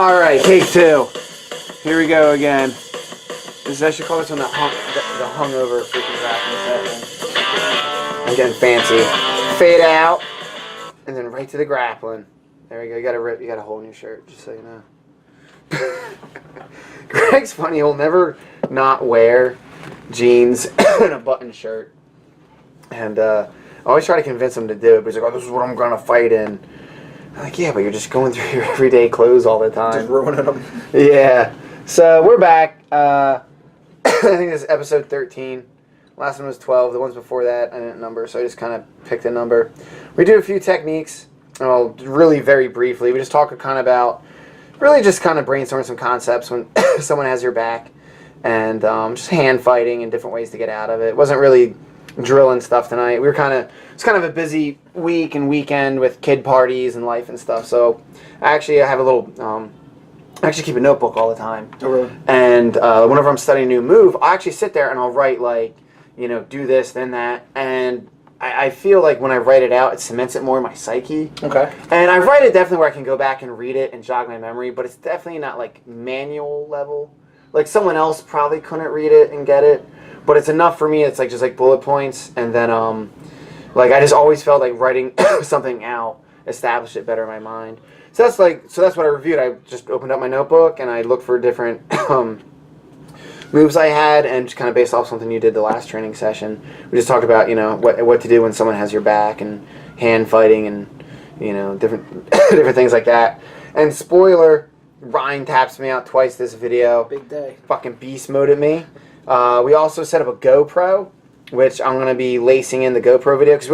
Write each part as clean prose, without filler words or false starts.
Alright, take two. Here we go again. I should call this one the hungover freaking grappling session. I'm getting fancy. Fade out, and then right to the grappling. There we go. You got a hole in your shirt, just so you know. Greg's funny. He'll never not wear jeans and a button shirt. And I always try to convince him to do it, but he's like, oh, this is what I'm going to fight in. I'm like, yeah, but you're just going through your everyday clothes all the time. Just ruining them. Yeah. So we're back. I think this is episode 13. Last one was 12. The ones before that I didn't number, so I just kind of picked a number. We do a few techniques. Well, really very briefly. We just talk kind of about, really just kind of brainstorming some concepts when someone has your back. And just hand fighting and different ways to get out of it. It wasn't really drilling stuff tonight. It's kind of a busy week and weekend with kid parties and life and stuff. So I have a little, I actually keep a notebook all the time. Oh, really? And whenever I'm studying a new move, I actually sit there and I'll write like, do this, then that. And I feel like when I write it out, it cements it more in my psyche. Okay. And I write it definitely where I can go back and read it and jog my memory, but it's definitely not like manual level. Like someone else probably couldn't read it and get it. But it's enough for me. It's like just like bullet points, and then like I just always felt like writing something out established it better in my mind. So that's what I reviewed. I just opened up my notebook and I looked for different moves I had, and just kind of based off something you did the last training session. We just talked about what to do when someone has your back and hand fighting and different different things like that. And spoiler, Ryan taps me out twice this video. Big day. Fucking beast mode at me. We also set up a GoPro, which I'm going to be lacing in the GoPro video, because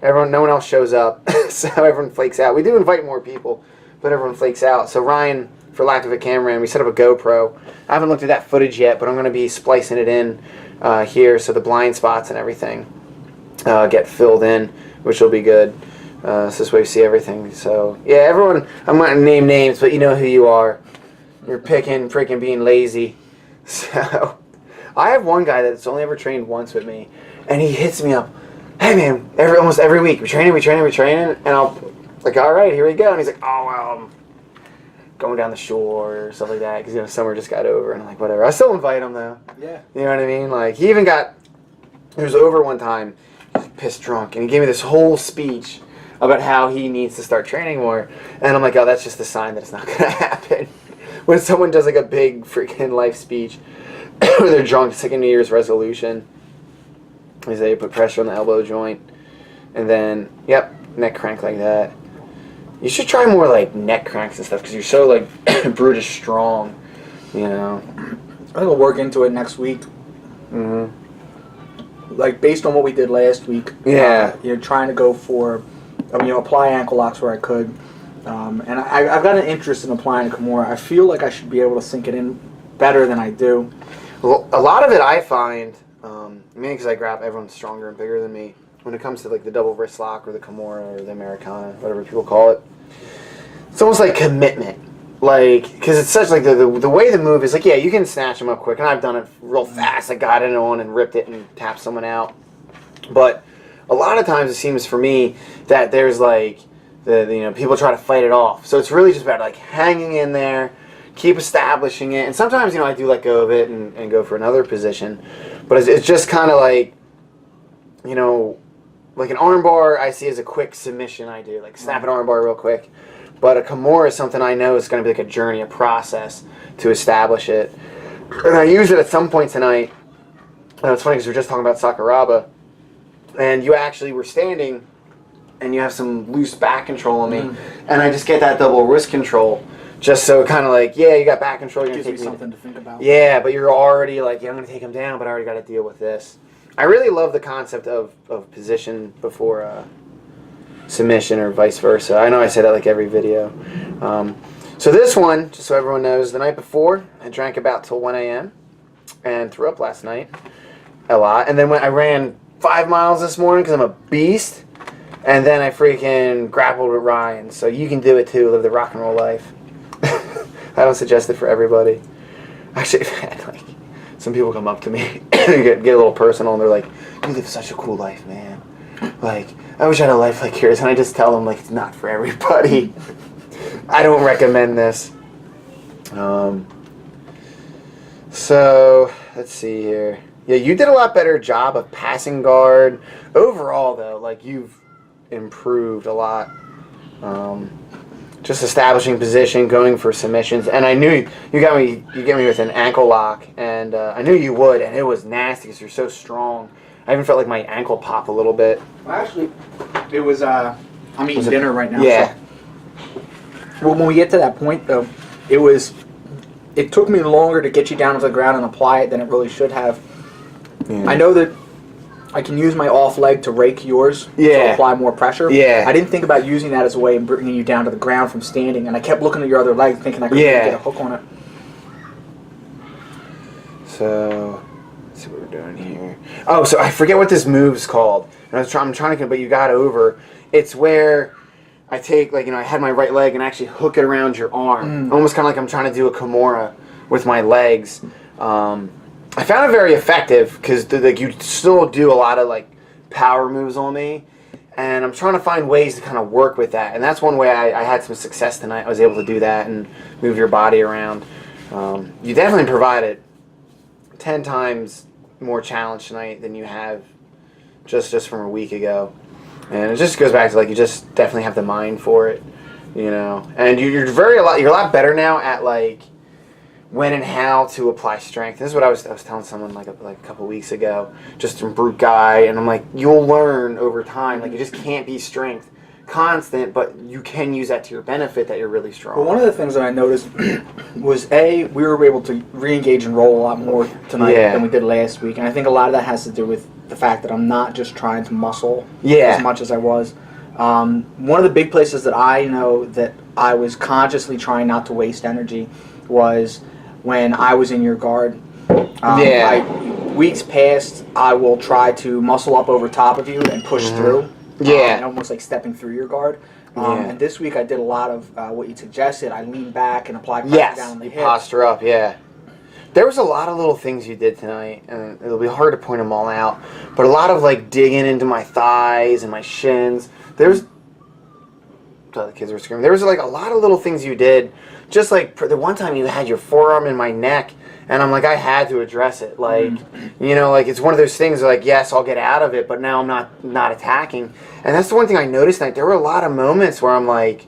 no one else shows up, so everyone flakes out. We do invite more people, but everyone flakes out. So Ryan, for lack of a cameraman, we set up a GoPro. I haven't looked at that footage yet, but I'm going to be splicing it in here, so the blind spots and everything get filled in, which will be good. So this way we see everything. So yeah, everyone, I'm not going to name names, but you know who you are. You're freaking being lazy. So, I have one guy that's only ever trained once with me, and he hits me up, hey man, almost every week, we training, and I'll, like, alright, here we go, and he's like, oh, well, I'm going down the shore, or stuff like that, because, summer just got over, and I'm like, whatever. I still invite him, though. Yeah. You know what I mean? Like, he was over one time, he was pissed drunk, and he gave me this whole speech about how he needs to start training more, and I'm like, oh, that's just a sign that it's not going to happen. When someone does like a big freaking life speech, or they're drunk, it's like a New Year's resolution. They say put pressure on the elbow joint, and then neck crank like that. You should try more like neck cranks and stuff, because you're so like brutish strong, I think I'll work into it next week. Mm-hmm. Like based on what we did last week. Yeah. Trying to go for, apply ankle locks where I could. And I've got an interest in applying Kimura. I feel like I should be able to sink it in better than I do. Well, a lot of it I find, mainly because I grab everyone's stronger and bigger than me, when it comes to like the double wrist lock or the Kimura or the Americana, whatever people call it, it's almost like commitment. Like, because it's such like the way the move is like, yeah, you can snatch them up quick, and I've done it real fast. I got it on and ripped it and tapped someone out. But a lot of times it seems for me that there's like, people try to fight it off. So it's really just about like hanging in there, keep establishing it. And sometimes, I do let go of it and go for another position. But it's just kind of like, like an armbar I see as a quick submission I do. Like snap an armbar real quick. But a Kimura is something I know is going to be like a journey, a process to establish it. And I used it at some point tonight. It's funny because we were just talking about Sakuraba. And you actually were standing and you have some loose back control on me, and I just get that double wrist control, just so kind of like, yeah, you got back control. You're Gives gonna me something to think about. Yeah, but you're already like, yeah, I'm gonna take him down, but I already got to deal with this. I really love the concept of position before submission or vice versa. I know I say that like every video. So this one, just so everyone knows, the night before I drank about till 1 a.m. and threw up last night a lot, and then when I ran 5 miles this morning because I'm a beast. And then I freaking grappled with Ryan. So you can do it too. Live the rock and roll life. I don't suggest it for everybody. Actually, like, some people come up to me, get a little personal, and they're like, "You live such a cool life, man. Like, I wish I had a life like yours." And I just tell them like it's not for everybody. I don't recommend this. So let's see here. Yeah, you did a lot better job of passing guard. Overall, though, like you've improved a lot. Just establishing position, going for submissions, and I knew you got me. You get me with an ankle lock, and I knew you would, and it was nasty because you're so strong. I even felt like my ankle pop a little bit. Well, actually, it was. I'm eating dinner right now. Yeah. So, well, when we get to that point, though, it took me longer to get you down to the ground and apply it than it really should have. Yeah. I know that I can use my off leg to rake yours to apply more pressure. Yeah. I didn't think about using that as a way of bringing you down to the ground from standing, and I kept looking at your other leg thinking I could get a hook on it. So, let's see what we're doing here. Oh, so I forget what this move's called. And I'm trying to, but you got over. It's where I take, like, I had my right leg and actually hook it around your arm. Almost kind of like I'm trying to do a Kimura with my legs. I found it very effective because like you still do a lot of like power moves on me, and I'm trying to find ways to kind of work with that. And that's one way I had some success tonight. I was able to do that and move your body around. You definitely provided 10 times more challenge tonight than you have just from a week ago. And it just goes back to like you just definitely have the mind for it, And you're a lot better now at like when and how to apply strength. This is what I was telling someone like a couple weeks ago, just from brute guy, and I'm like, you'll learn over time. Like, you just can't be strength constant, but you can use that to your benefit that you're really strong. Well, one of the things that I noticed was we were able to re-engage and roll a lot more tonight than we did last week, and I think a lot of that has to do with the fact that I'm not just trying to muscle as much as I was. One of the big places that I know that I was consciously trying not to waste energy was when I was in your guard. Weeks past, I will try to muscle up over top of you and push through. Almost like stepping through your guard. And this week I did a lot of what you suggested. I leaned back and applied pressure down on the hips. Posture up, There was a lot of little things you did tonight, and it'll be hard to point them all out, but a lot of like digging into my thighs and my shins. The kids were screaming. There was like a lot of little things you did. Just like the one time you had your forearm in my neck, and I'm like, I had to address it. Like, like it's one of those things where like, yes, I'll get out of it, but now I'm not attacking. And that's the one thing I noticed tonight. There were a lot of moments where I'm like,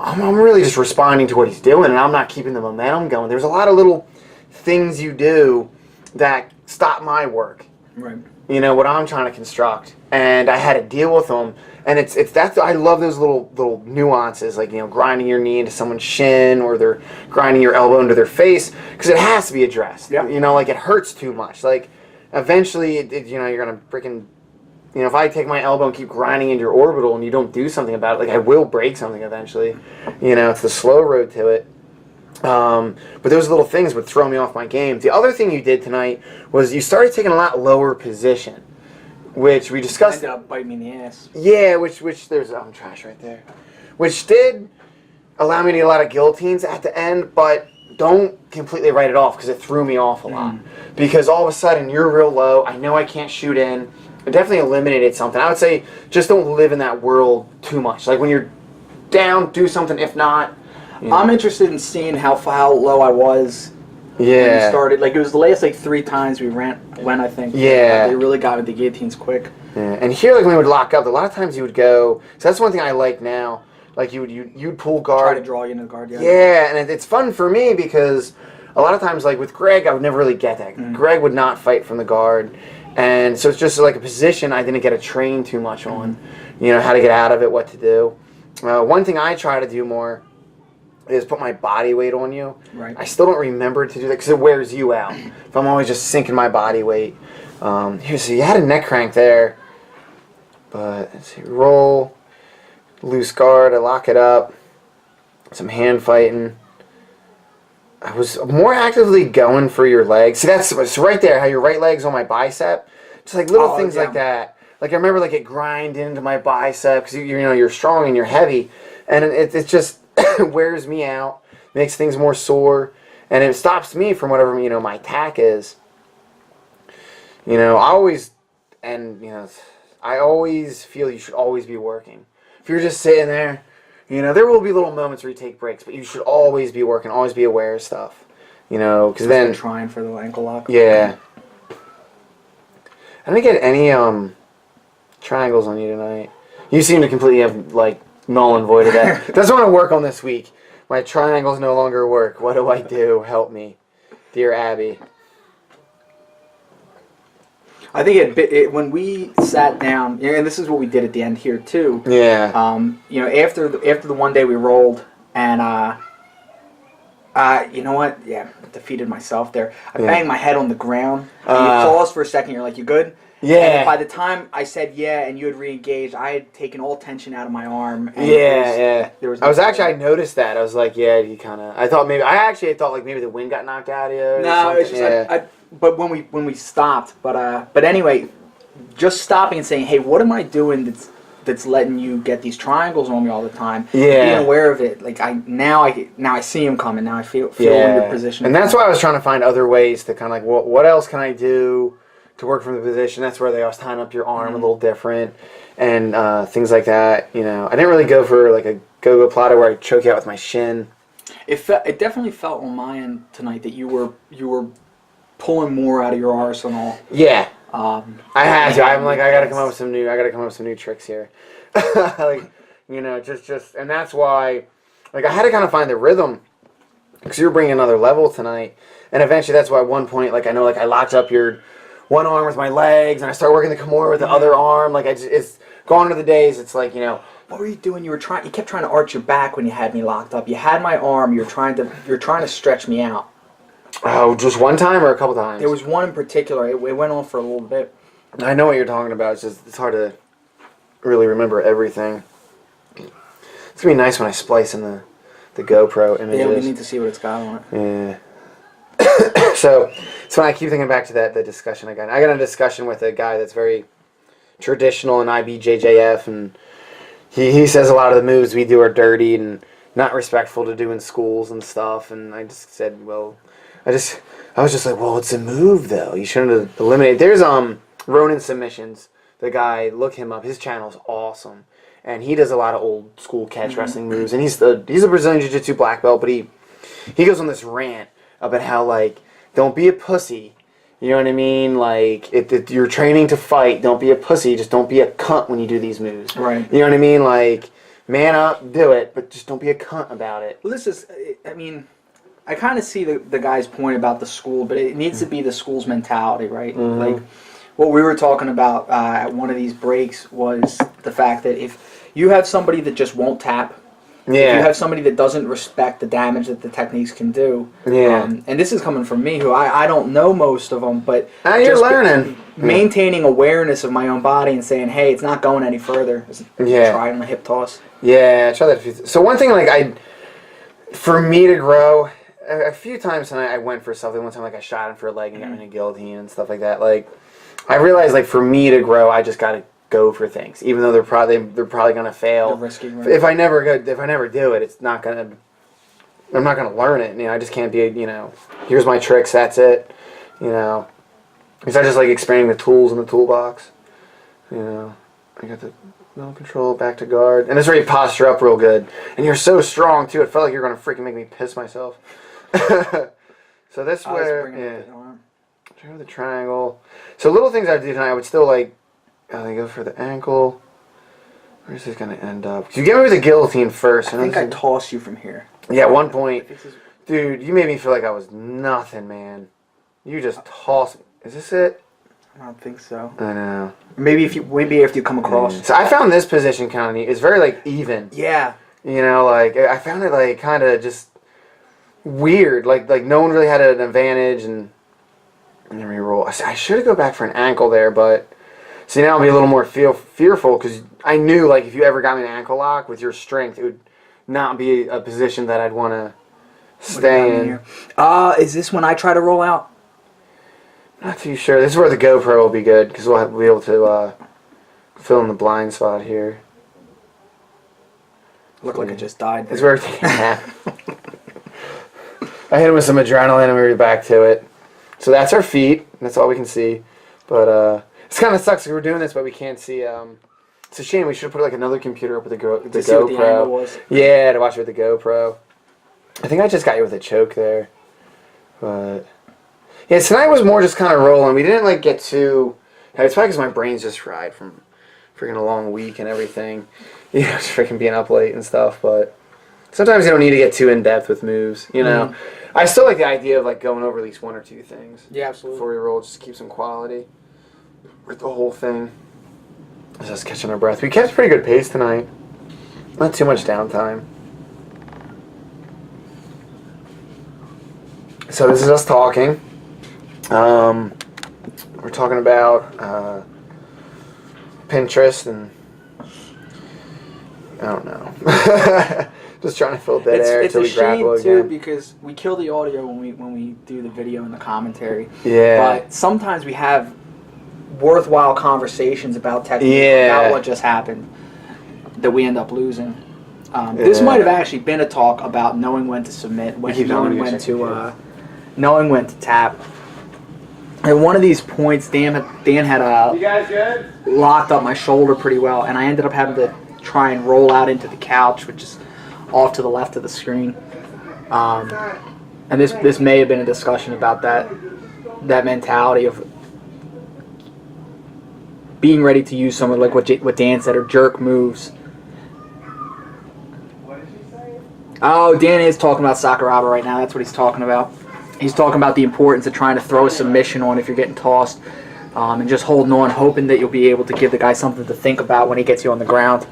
I'm really just responding to what he's doing, and I'm not keeping the momentum going. There's a lot of little things you do that stop my work. Right. What I'm trying to construct, and I had to deal with them. And it's that I love those little nuances, like grinding your knee into someone's shin, or they're grinding your elbow into their face, because it has to be addressed. Yeah. Like it hurts too much. Like eventually, you're gonna freaking, if I take my elbow and keep grinding into your orbital and you don't do something about it, like I will break something eventually. It's the slow road to it. But those little things would throw me off my game. The other thing you did tonight was you started taking a lot lower position, which we discussed. Ended up biting me in the ass. Yeah, which there's trash right there, which did allow me to get a lot of guillotines at the end, but don't completely write it off because it threw me off a lot. Because all of a sudden you're real low. I know I can't shoot in. It definitely eliminated something. I would say just don't live in that world too much. Like when you're down, do something. If not, I'm interested in seeing how low I was. When we started, like it was the last like 3 times we went, I think. They really got with the guillotines quick. Yeah. And here, like when we would lock up, a lot of times you would go. So that's one thing I like now. Like you'd pull guard. Try to draw you into the guard. Yeah, and it's fun for me because a lot of times, like with Greg, I would never really get that. Greg would not fight from the guard, and so it's just like a position I didn't get to train too much on. How to get out of it, what to do. One thing I try to do more is put my body weight on you. Right. I still don't remember to do that because it wears you out. If I'm always just sinking my body weight. Here, so you had a neck crank there. But let's see, roll, loose guard, I lock it up. Some hand fighting. I was more actively going for your legs. See, that's right there, how your right leg's on my bicep. Just like little things like that. Like I remember like it grind into my bicep because you're strong and you're heavy. And it's just wears me out, makes things more sore, and it stops me from whatever my attack is. I always feel you should always be working. If you're just sitting there, You know, there will be little moments where you take breaks, but you should always be working, always be aware of stuff. You know, because then trying for the ankle lock. Yeah. I didn't get any triangles on you tonight. You seem to completely have like null and void of that. That's what I want to work on this week. My triangles no longer work. What do I do? Help me, dear Abby. I think when we sat down, and this is what we did at the end here too. Yeah. You know, after the one day we rolled, and you know what? Yeah, I defeated myself there. I banged my head on the ground. And you paused for a second. You're like, "You good?" Yeah. And by the time I said yeah, and you had re-engaged, I had taken all tension out of my arm. And There was. I noticed that. I was like, yeah, he kind of. I thought like maybe the wind got knocked out of you. No, it's just but when we stopped, but anyway, just stopping and saying, hey, what am I doing that's letting you get these triangles on me all the time? Yeah. Being aware of it, like now I see him coming. Now I feel in your position. And that's why I was trying to find other ways to kind of like, what else can I do to work from the position? That's where they always tying up your arm a little different and things like that. You know, I didn't really go for like a go-go plata where I choke you out with my shin. It definitely felt on my end tonight that you were pulling more out of your arsenal. Yeah. I had to. I'm like, I gotta come up with some new tricks here. Like, you know, just, and that's why, like, I had to kind of find the rhythm because you were bringing another level tonight, and eventually that's why at one point, like, I know, like, I locked up your one arm with my legs, and I started working the Kimura with the other arm. Like, it's going to the days. It's like, you know. What were you doing? You kept trying to arch your back when you had me locked up. You had my arm. You're trying to stretch me out. Oh, just one time or a couple times? There was one in particular. It went on for a little bit. I know what you're talking about. It's hard to really remember everything. It's gonna be nice when I splice in the GoPro images. Yeah, we need to see what it's got on it. Yeah. So when I keep thinking back to the discussion again. I got a discussion with a guy that's very traditional in IBJJF, and he says a lot of the moves we do are dirty and not respectful to do in schools and stuff. And I just said, well. I was just like, well, it's a move though. You shouldn't have eliminated. There's Ronin Submissions. The guy, look him up. His channel's awesome, and he does a lot of old school catch wrestling moves. And he's a Brazilian Jiu-Jitsu black belt, but he goes on this rant about how like don't be a pussy. You know what I mean? Like if you're training to fight, don't be a pussy. Just don't be a cunt when you do these moves. Right. You know what I mean? Like man up, do it, but just don't be a cunt about it. Well, this is. I mean. I kind of see the guy's point about the school, but it needs to be the school's mentality, right? Mm-hmm. Like, what we were talking about at one of these breaks was the fact that if you have somebody that just won't tap, if you have somebody that doesn't respect the damage that the techniques can do, and this is coming from me, who I don't know most of them, but you're learning. Maintaining awareness of my own body and saying, hey, it's not going any further. Try it on a hip toss. Yeah, I try that. So one thing, like, for me to grow... A few times tonight I went for something. One time like I shot him for a leg and got me in a guillotine and stuff like that. Like I realized like for me to grow I just gotta go for things. Even though they're probably gonna fail. They're risky, right? If I never do it, I'm not gonna learn it. You know, I just can't be here's my tricks, that's it. You know. Because I just like expanding the tools in the toolbox. You know. I got the no control, back to guard. And it's ready to posture up real good. And you're so strong too, it felt like you're gonna freaking make me piss myself. So this where try the triangle. So little things I do tonight, I would still like go for the ankle. Where's this gonna end up? You get me with the guillotine first. I think I toss you from here. Yeah, at one point, dude, you made me feel like I was nothing, man. You just tossed me. Is this it? I don't think so. I know. Maybe if you come across. So I found this position kind of neat. It's very like even. Yeah. You know, like I found it like kind of just weird. Like no one really had an advantage, and then re-roll. I should go back for an ankle there, but see now I'll be a little more fearful because I knew like if you ever got me an ankle lock with your strength, it would not be a position that I'd want to stay in. Is this when I try to roll out? Not too sure. This is where the GoPro will be good because we'll be able to fill in the blind spot here. Looked like it just died. It's where I hit him with some adrenaline and we were back to it. So that's our feet. That's all we can see. But it kind of sucks because we're doing this, but we can't see It's a shame. We should have put like another computer up with the GoPro. To see what the angle was. Yeah, to watch it with the GoPro. I think I just got you with a choke there. But yeah, tonight was more just kind of rolling. We didn't like get too... It's probably because my brain's just fried from freaking a long week and everything. You know, just freaking being up late and stuff. But sometimes you don't need to get too in-depth with moves, you know. Mm-hmm. I still like the idea of like going over at least one or two things. Yeah, absolutely. Before we roll, just to keep some quality with the whole thing. Just catching our breath. We kept a pretty good pace tonight. Not too much downtime. So this is us talking. We're talking about Pinterest and I don't know. Just trying to fill dead air until we grapple again. It's a shame too because we kill the audio when we do the video and the commentary. Yeah. But sometimes we have worthwhile conversations about technique, about what just happened, that we end up losing. This might have actually been a talk about knowing when to submit, knowing when to tap. At one of these points, Dan had you guys good? Locked up my shoulder pretty well, and I ended up having to try and roll out into the couch, which is off to the left of the screen. And this may have been a discussion about that mentality of being ready to use someone like what Dan said, or jerk moves. What did you say? Oh, Dan is talking about Sakuraba right now. That's what he's talking about. He's talking about the importance of trying to throw a submission on if you're getting tossed, and just holding on, hoping that you'll be able to give the guy something to think about when he gets you on the ground.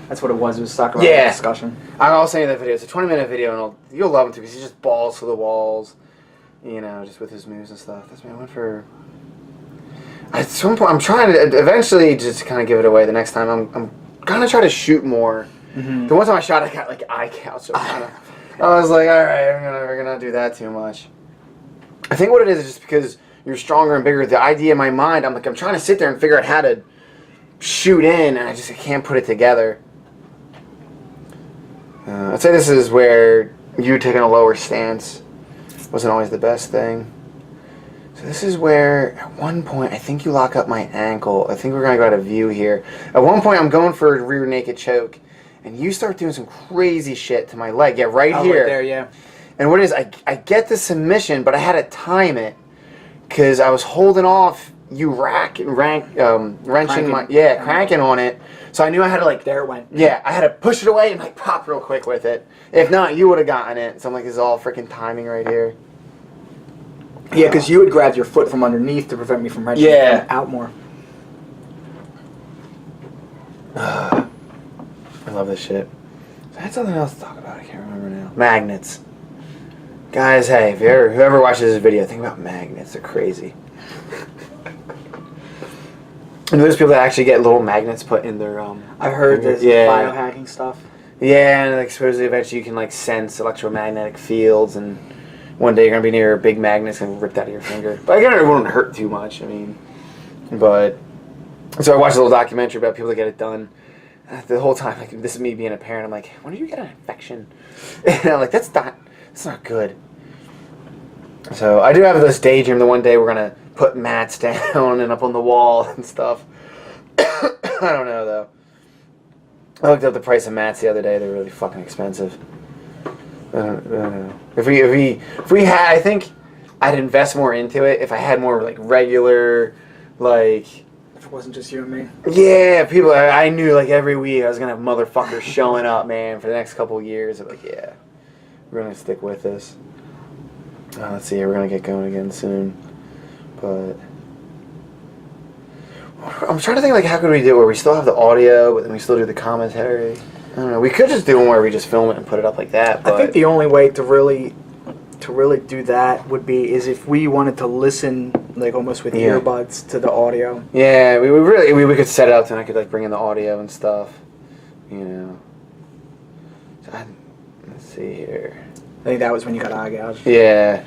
That's what it was. It was Sakuraba discussion. I'll say in that video. It's a 20-minute video, and you'll love him too because he just balls to the walls, you know, just with his moves and stuff. That's what I went for. At some point, I'm trying to eventually just kind of give it away. The next time, I'm gonna try to shoot more. Mm-hmm. The one time I shot, I got like eye couch. So I was like, all right, we're gonna do that too much. I think what it is just because you're stronger and bigger. The idea in my mind, I'm trying to sit there and figure out how to shoot in, and I can't put it together. I'd say this is where you taking a lower stance wasn't always the best thing. So this is where, at one point, I think you lock up my ankle. I think we're going to go out of view here. At one point, I'm going for a rear naked choke, and you start doing some crazy shit to my leg. Yeah, right here. Right there, yeah. And what it is, I get the submission, but I had to time it because I was holding off you wrenching cranking on it. So I knew I had to like... There it went. Yeah, I had to push it away and like pop real quick with it. If not, you would have gotten it. So I'm like, this is all freaking timing right here. Yeah, because you had grabbed your foot from underneath to prevent me from wrenching it out more. I love this shit. I had something else to talk about. I can't remember now. Magnets. Guys, hey, if whoever watches this video, think about magnets. They're crazy. And there's people that actually get little magnets put in their... I've heard this biohacking stuff. Yeah, and like supposedly eventually you can like sense electromagnetic fields, and one day you're gonna be near a big magnet that's gonna rip out of your finger. But again, it wouldn't hurt too much. I mean, but so I watched a little documentary about people that get it done. The whole time, like, this is me being a parent. I'm like, when do you get an infection? And I'm like, that's not good. So I do have this daydream that one day we're gonna put mats down and up on the wall and stuff. I don't know though. I looked up the price of mats the other day. They're really fucking expensive. I don't know. If we had, I think I'd invest more into it if I had more like regular, like. If it wasn't just you and me. Yeah, people. I knew like every week I was gonna have motherfuckers showing up, man, for the next couple of years. I'm like, yeah, we're gonna stick with this. Let's see, we're gonna get going again soon, but. I'm trying to think, like, how could we do it where we still have the audio, but then we still do the commentary? I don't know. We could just do one where we just film it and put it up like that. But I think the only way to really do that would be is if we wanted to listen, like, almost with earbuds to the audio. Yeah, we could set it up and I could, like, bring in the audio and stuff, you know. So let's see here. I think that was when you got eye gouged. Yeah.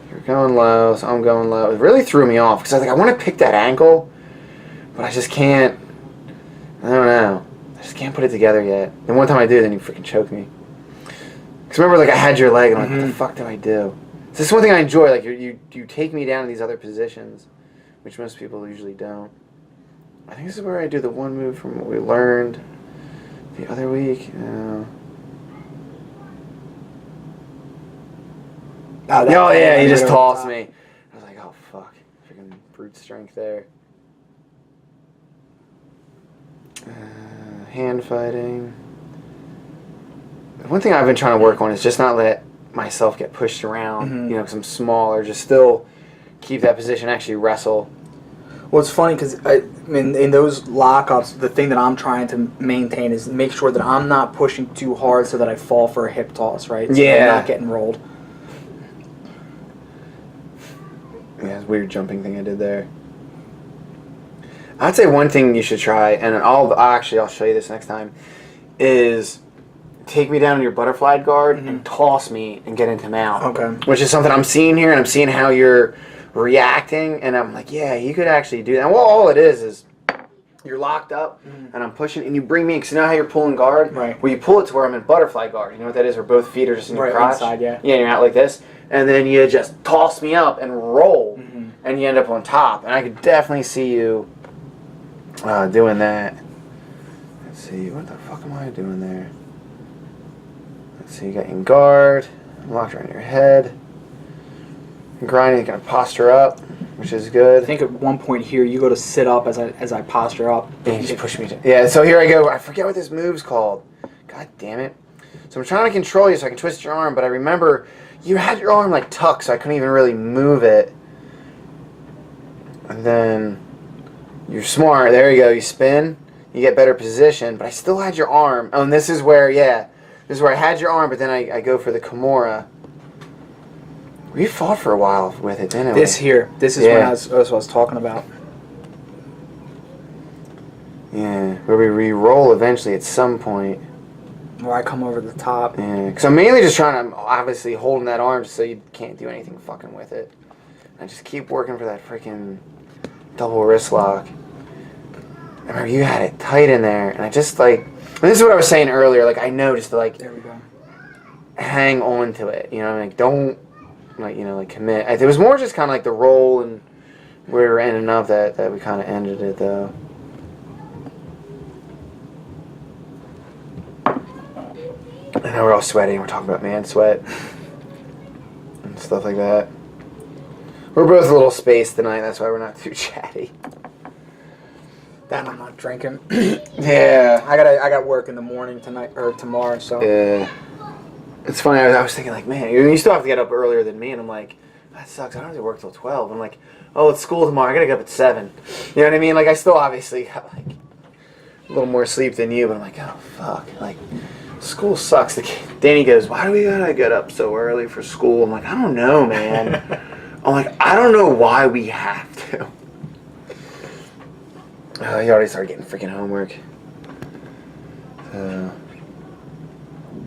You're going low, so I'm going low. It really threw me off because I was like, I want to pick that ankle. But I just can't, I don't know. I just can't put it together yet. And one time I do, then you freaking choke me. Because remember, like, I had your leg, and I'm like, what the fuck do I do? So this is one thing I enjoy. Like, you take me down in these other positions, which most people usually don't. I think this is where I do the one move from what we learned the other week. Oh, yeah, he just tossed me. I was like, oh, fuck. Freaking brute strength there. Hand fighting. One thing I've been trying to work on is just not let myself get pushed around, because I'm smaller. Just still keep that position, actually wrestle. Well, it's funny because in those lockups, the thing that I'm trying to maintain is make sure that I'm not pushing too hard so that I fall for a hip toss, right? So I'm not getting rolled. Yeah, it's a weird jumping thing I did there. I'd say one thing you should try, and I'll show you this next time, is take me down in your butterfly guard and toss me and get into mount. Okay. Which is something I'm seeing here, and I'm seeing how you're reacting, and I'm like, yeah, you could actually do that. And well, all it is you're locked up, and I'm pushing, and you bring me, because you know how you're pulling guard? Right. Well, you pull it to where I'm in butterfly guard. You know what that is? Where both feet are just in your crotch? Inside, yeah. Yeah, you're out like this. And then you just toss me up and roll, and you end up on top. And I could definitely see you doing that. Let's see, what the fuck am I doing there? Let's see, you got in guard, locked around your head. Grinding, you're gonna posture up, which is good. I think at one point here, you go to sit up as I posture up. And you just push me. Yeah, so here I go. I forget what this move's called. God damn it. So I'm trying to control you so I can twist your arm, but I remember you had your arm like tucked, so I couldn't even really move it. And then you're smart. There you go. You spin. You get better position, but I still had your arm. Oh, and this is where, this is where I had your arm, but then I go for the Kimura. We fought for a while with it, didn't we? This is what I was talking about. Yeah, where we re-roll eventually at some point. Where I come over the top. Yeah, because I'm mainly just trying to, obviously, holding that arm so you can't do anything fucking with it. I just keep working for that freaking double wrist lock. I remember you had it tight in there, and I just, and this is what I was saying earlier, I know just to, there we go. hang on to it, don't, commit. It was more just kind of the roll and where we were ending up that we kind of ended it, though. I know we're all sweating. We're talking about man sweat and stuff like that. We're both a little spaced tonight. That's why we're not too chatty. That I'm not drinking. Yeah. I got work in the morning tonight or tomorrow. So. Yeah. It's funny. I was thinking man, you still have to get up earlier than me, and I'm like, that sucks. I don't have to work till 12. I'm like, oh, it's school tomorrow. I gotta get up at 7. You know what I mean? I still obviously got a little more sleep than you, but I'm like, oh fuck, school sucks. Danny goes, why do we gotta get up so early for school? I'm like, I don't know, man. I'm like, I don't know why we have to. He already started getting freaking homework.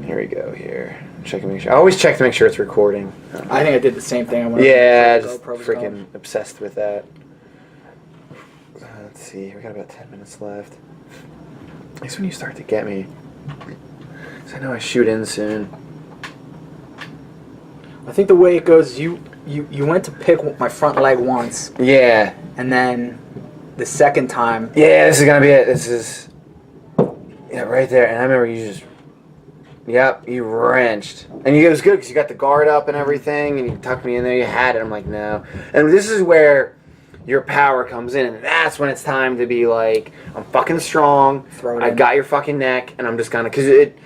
Here we go. Here, check and make sure. I always check to make sure it's recording. I think I did the same thing. Just freaking obsessed with that. Let's see. We got about 10 minutes left. That's when you start to get me. Cause I know I shoot in soon. I think the way it goes, you went to pick my front leg once. Yeah. And then the second time. Yeah, this is gonna be it. This is. Yeah, right there. And I remember you just. Yep, you wrenched. And it was good because you got the guard up and everything, and you tucked me in there. You had it. I'm like, no. And this is where your power comes in, and that's when it's time to be like, I'm fucking strong. I got your fucking neck, and I'm just gonna, because it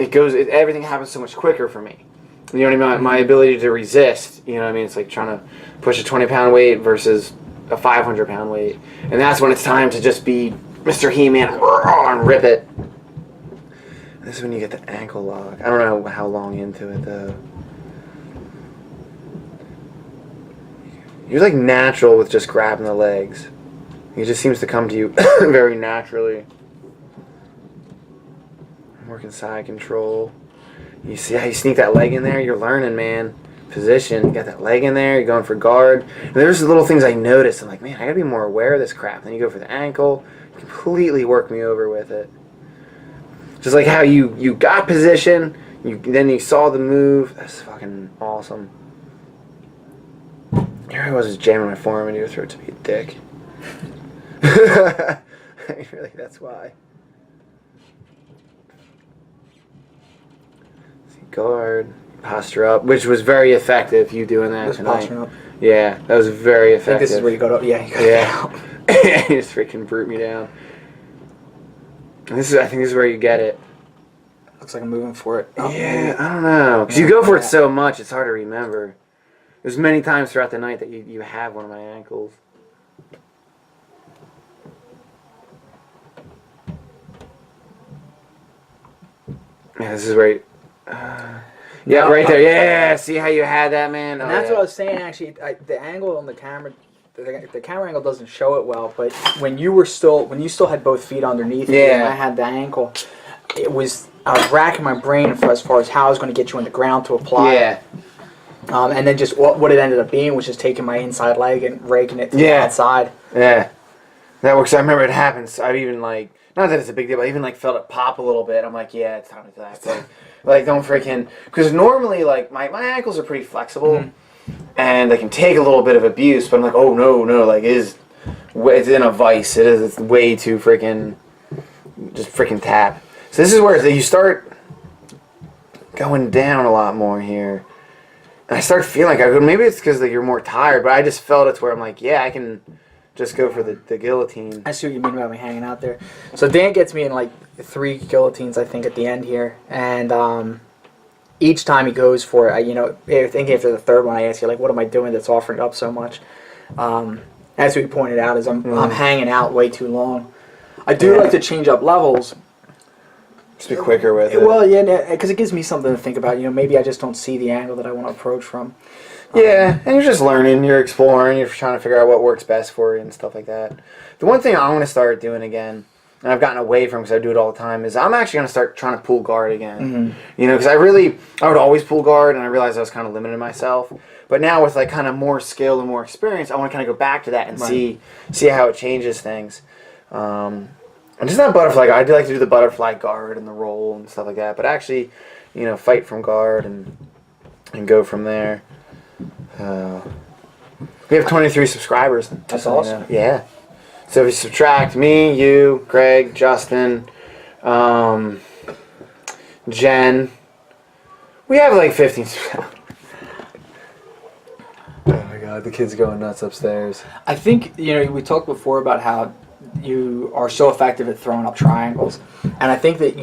goes. Everything happens so much quicker for me. You know what I mean? My ability to resist. You know what I mean? It's like trying to push a 20-pound weight versus a 500-pound weight, and that's when it's time to just be Mr. He-Man and rip it. This is when you get the ankle lock. I don't know how long into it, though. You're natural with just grabbing the legs. It just seems to come to you very naturally. I'm working side control. You see how you sneak that leg in there? You're learning, man. Position. You got that leg in there. You're going for guard. And there's the little things I noticed. I'm like, man, I gotta be more aware of this crap. Then you go for the ankle. Completely work me over with it. Just like how you got position, then you saw the move. That's fucking awesome. Here I was just jamming my forearm into your throat to be a dick. Really, that's why. Guard, posture up, which was very effective. You doing that Just tonight? posturing up. Yeah, that was very effective. I think this is where you go to. Yeah, you go down. You just freaking brute me down. And I think this is where you get it. Looks like I'm moving for it. Oh, yeah, I don't know. Because you go for it so much, it's hard to remember. There's many times throughout the night that you have one of my ankles. Yeah, this is where yeah, right there. Yeah, see how you had that, man? And that's what I was saying, actually. The angle on the camera, the camera angle doesn't show it well, but when you still had both feet underneath you and I had the ankle, I was racking my brain as far as how I was going to get you on the ground to apply it. And then just what it ended up being was just taking my inside leg and raking it to the outside. Yeah. That works. I remember it happens. I've even, like, not that it's a big deal, but I even, like, felt it pop a little bit. I'm like, yeah, it's time to die. Like, don't freaking... Because normally, like, my ankles are pretty flexible, and they can take a little bit of abuse, but I'm like, oh, no, like, it's in a vice. It's way too freaking... Just freaking tap. So this is where you start going down a lot more here. And I start feeling like, maybe it's because like, you're more tired, but I just felt it's where I'm like, yeah, I can just go for the guillotine. I see what you mean about me hanging out there. So Dan gets me in like 3 guillotines, I think, at the end here. And each time he goes for it, I think after the third one, I ask you, like, what am I doing that's offering up so much? As we pointed out, is I'm hanging out way too long. I do like to change up levels. Just be quicker with it. Well, yeah, because it gives me something to think about. Maybe I just don't see the angle that I want to approach from. Yeah, and you're just learning, you're exploring, you're trying to figure out what works best for you and stuff like that. The one thing I want to start doing again, and I've gotten away from because I do it all the time, is I'm actually going to start trying to pull guard again. Because I would always pull guard, and I realized I was kind of limiting myself. But now with like kind of more skill and more experience, I want to kind of go back to that and see how it changes things. And just not butterfly guard. I do like to do the butterfly guard and the roll and stuff like that. But actually, fight from guard and go from there. We have 23 subscribers. That's awesome. Yeah. So if you subtract me, you, Greg, Justin, Jen, we have like 15 subscribers. Oh my god, the kid's going nuts upstairs. I think, we talked before about how you are so effective at throwing up triangles. And I think that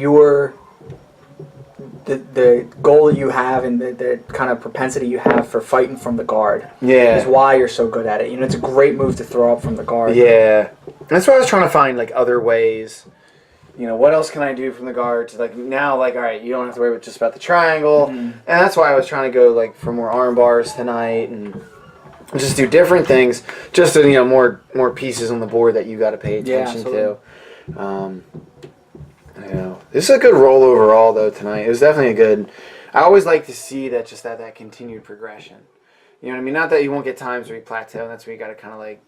the goal that you have and the kind of propensity you have for fighting from the guard is why you're so good at it. It's a great move to throw up from the guard. Yeah. That's why I was trying to find like other ways. What else can I do from the guard to like now all right, you don't have to worry just about the triangle. And that's why I was trying to go like for more arm bars tonight and just do different things just to more pieces on the board that you got to pay attention to. This is a good roll overall, though, tonight. It was definitely a good... I always like to see that continued progression. You know what I mean? Not that you won't get times where you plateau, and that's where you got to kind of, like,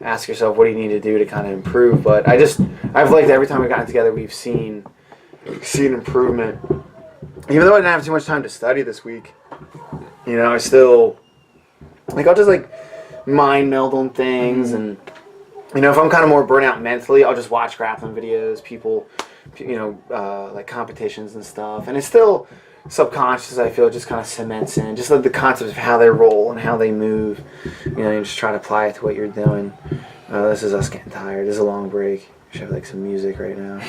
ask yourself, what do you need to do to kind of improve? But I've liked every time we've gotten together, we've seen improvement. Even though I didn't have too much time to study this week, I still... Like, I'll just, like, mind meld on things, and, if I'm kind of more burnt out mentally, I'll just watch grappling videos, people... like competitions and stuff, and it's still subconscious. I feel just kind of cements in just like the concept of how they roll and how they move. You just try to apply it to what you're doing. This is us getting tired. This is a long break. We should have like some music right now.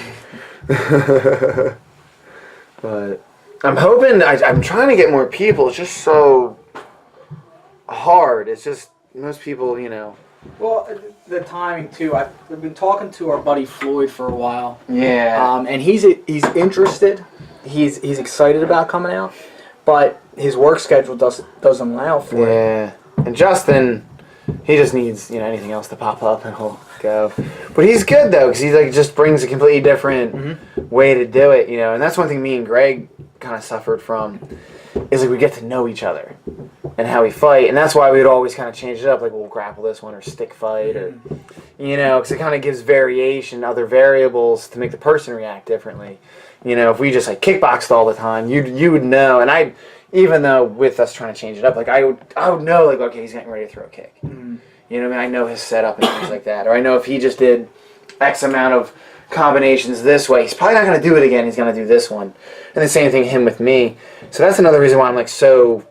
But I'm hoping. I'm trying to get more people. It's just so hard. It's just most people, Well, the timing too. I've been talking to our buddy Floyd for a while. Yeah. And he's interested. He's excited about coming out, but his work schedule doesn't allow for it. Yeah. And Justin, he just needs anything else to pop up and he'll go. But he's good though because he like just brings a completely different way to do it. And that's one thing me and Greg kind of suffered from is like we get to know each other. And how we fight, and that's why we would always kind of change it up, like we'll grapple this one or stick fight, or because it kind of gives variation, other variables to make the person react differently. If we just like kickboxed all the time, you would know, and even though with us trying to change it up, like I would know, like okay, he's getting ready to throw a kick. You know what I mean? I know his setup and things like that. Or I know if he just did X amount of combinations this way, he's probably not going to do it again. He's going to do this one. And the same thing him with me. So that's another reason why I'm like so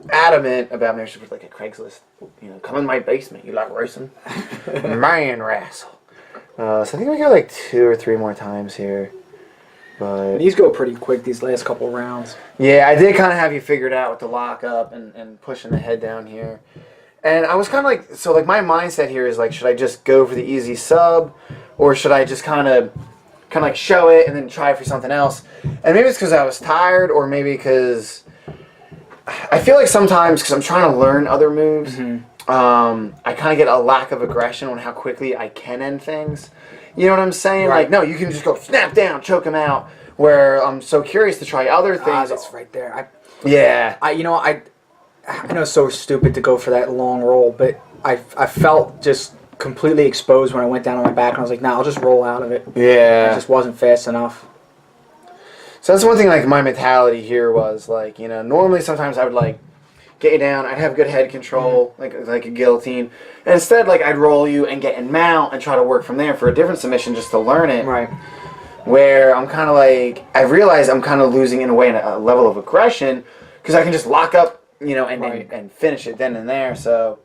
adamant about maybe I should put like a Craigslist. You know, come in my basement. You like racing? Man wrestle. So I think we got like 2 or 3 more times here. But these go pretty quick, these last couple rounds. Yeah, I did kind of have you figured out with the lockup and pushing the head down here. And I was kind of like, so like my mindset here is like, should I just go for the easy sub? Or should I just kind of like show it and then try for something else? And maybe it's because I was tired, or maybe because I feel like sometimes because I'm trying to learn other moves, I kind of get a lack of aggression on how quickly I can end things. You know what I'm saying? Right. Like, no, you can just go snap down, choke him out. Where I'm so curious to try other things. That's right there. I know it's so stupid to go for that long roll, but I felt just completely exposed when I went down on my back, and I was like, nah, I'll just roll out of it. Yeah. It just wasn't fast enough. So that's one thing, like, my mentality here was, like, you know, normally sometimes I would, like, get you down, I'd have good head control, like a guillotine, and instead, like, I'd roll you and get in mount and try to work from there for a different submission just to learn it. Right. Where I'm kind of like, I realize I'm kind of losing, in a way, a level of aggression, because I can just lock up, you know, and finish it then and there, so...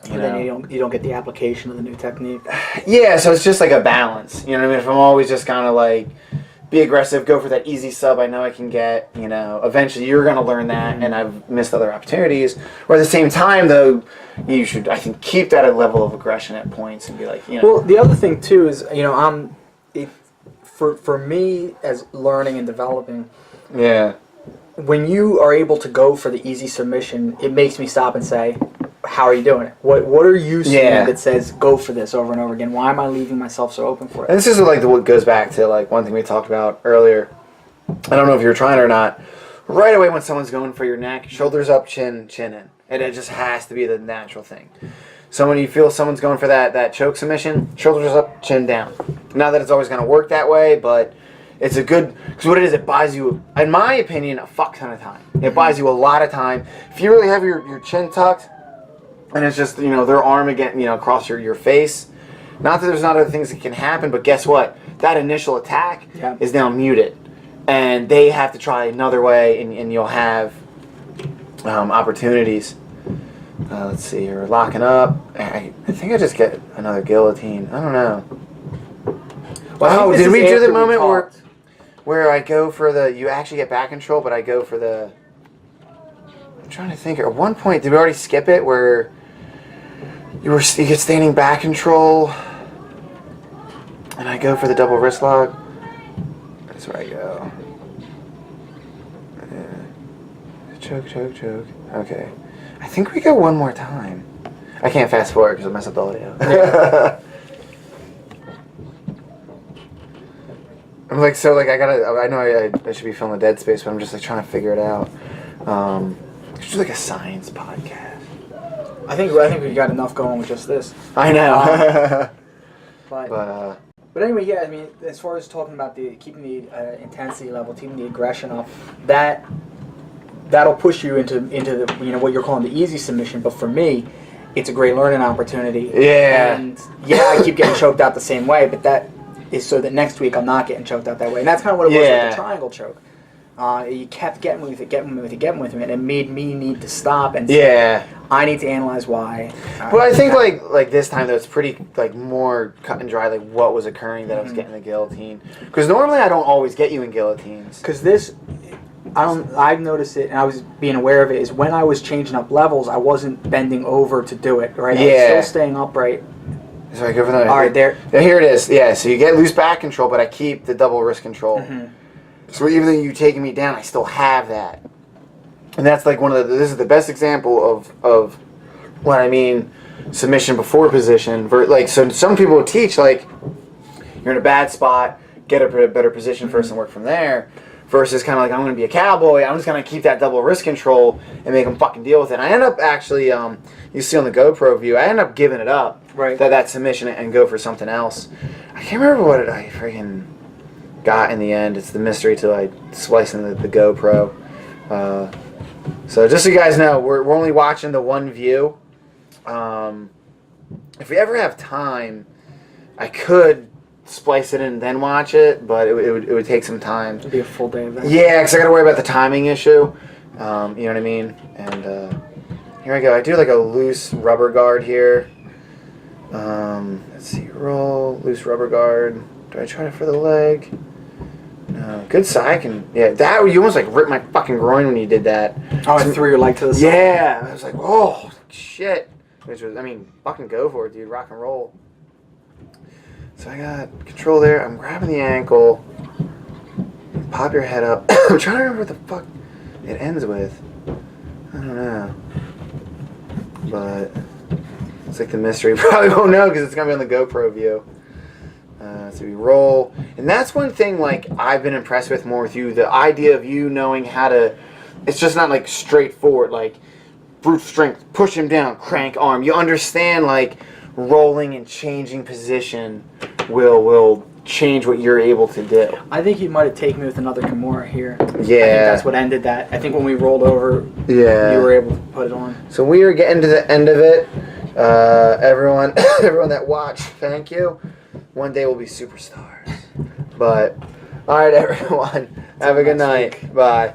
Then you don't get the application of the new technique. Yeah, so it's just like a balance. You know what I mean? If I'm always just kind of like, be aggressive, go for that easy sub I know I can get, you know, eventually you're going to learn that, and I've missed other opportunities. Or at the same time, though, you should, I think, keep that at level of aggression at points and be like, you know. Well, the other thing, too, is, you know, for me, as learning and developing, when you are able to go for the easy submission, it makes me stop and say, how are you doing it? What are you seeing that says go for this over and over again? Why am I leaving myself so open for it? And this is like what goes back to like one thing we talked about earlier. I don't know if you were trying or not. Right away when someone's going for your neck, shoulders up, chin in. And it just has to be the natural thing. So when you feel someone's going for that choke submission, shoulders up, chin down. Not that it's always going to work that way, but it's a good, because what it is, it buys you, in my opinion, a fuck ton of time. It buys you a lot of time. If you really have your chin tucked, and it's just, you know, their arm again, you know, across your face. Not that there's not other things that can happen, but guess what? That initial attack is now muted. And they have to try another way, and you'll have opportunities. Let's see here. We're locking up. I think I just get another guillotine. I don't know. Well, did we do the moment where I go for the... You actually get back control, but I go for the... I'm trying to think. At one point, did we already skip it where... You get standing back control, and I go for the double wrist lock. That's where I go. Choke. Okay. I think we go one more time. I can't fast forward because I mess up the audio. I'm like, so like I know I should be filming Dead Space, but I'm just like trying to figure it out. It's just like a science podcast. I think we got enough going with just this. I know. But anyway, yeah. I mean, as far as talking about keeping the intensity level, keeping the aggression up, that'll push you into the, you know, what you're calling the easy submission. But for me, it's a great learning opportunity. Yeah. And I keep getting choked out the same way, but that is so that next week I'm not getting choked out that way. And that's kind of what it was with the triangle choke. You kept getting with it, and it made me need to stop and say, I need to analyze why. Well, I think like this time though, it's pretty like more cut and dry, like what was occurring that I was getting the guillotine. Because normally I don't always get you in guillotines. Because this, I've noticed it, and I was being aware of it, is when I was changing up levels, I wasn't bending over to do it, right? I was still staying upright. So I go for that. All right, there. Here it is. Yeah, so you get loose back control, but I keep the double wrist control. So even though you're taking me down, I still have that. And that's like this is the best example of what I mean, submission before position. Like, so some people would teach, like, you're in a bad spot, get a better position first and work from there. Versus kind of like, I'm going to be a cowboy, I'm just going to keep that double wrist control and make them fucking deal with it. And I end up actually, you see on the GoPro view, I end up giving it up, that submission, and go for something else. I can't remember what I freaking got in the end. It's the mystery till I splice in the GoPro. So just so you guys know, we're only watching the one view. If we ever have time, I could splice it in and then watch it, but it would take some time. It'd be a full day of that. Yeah, because I got to worry about the timing issue. You know what I mean? And here I go. I do like a loose rubber guard here. Let's see. Roll. Loose rubber guard. Do I try it for the leg? No. Good side. That you almost like ripped my fucking groin when you did that. Oh, I threw your leg to the side. Yeah. I was like, oh, shit. Which was, fucking go for it, dude. Rock and roll. So I got control there. I'm grabbing the ankle. Pop your head up. I'm trying to remember what the fuck it ends with. I don't know. But it's like the mystery. Probably won't know because it's going to be on the GoPro view. So we roll. And that's one thing like I've been impressed with more with you. The idea of you knowing how to... It's just not like straightforward. Like brute strength, push him down, crank arm. You understand like rolling and changing position will change what you're able to do. I think he might have taken me with another Kimura here. Yeah. I think that's what ended that. I think when we rolled over, you were able to put it on. So we are getting to the end of it. Everyone that watched, thank you. One day we'll be superstars. But, all right, everyone. Have a good night. Bye.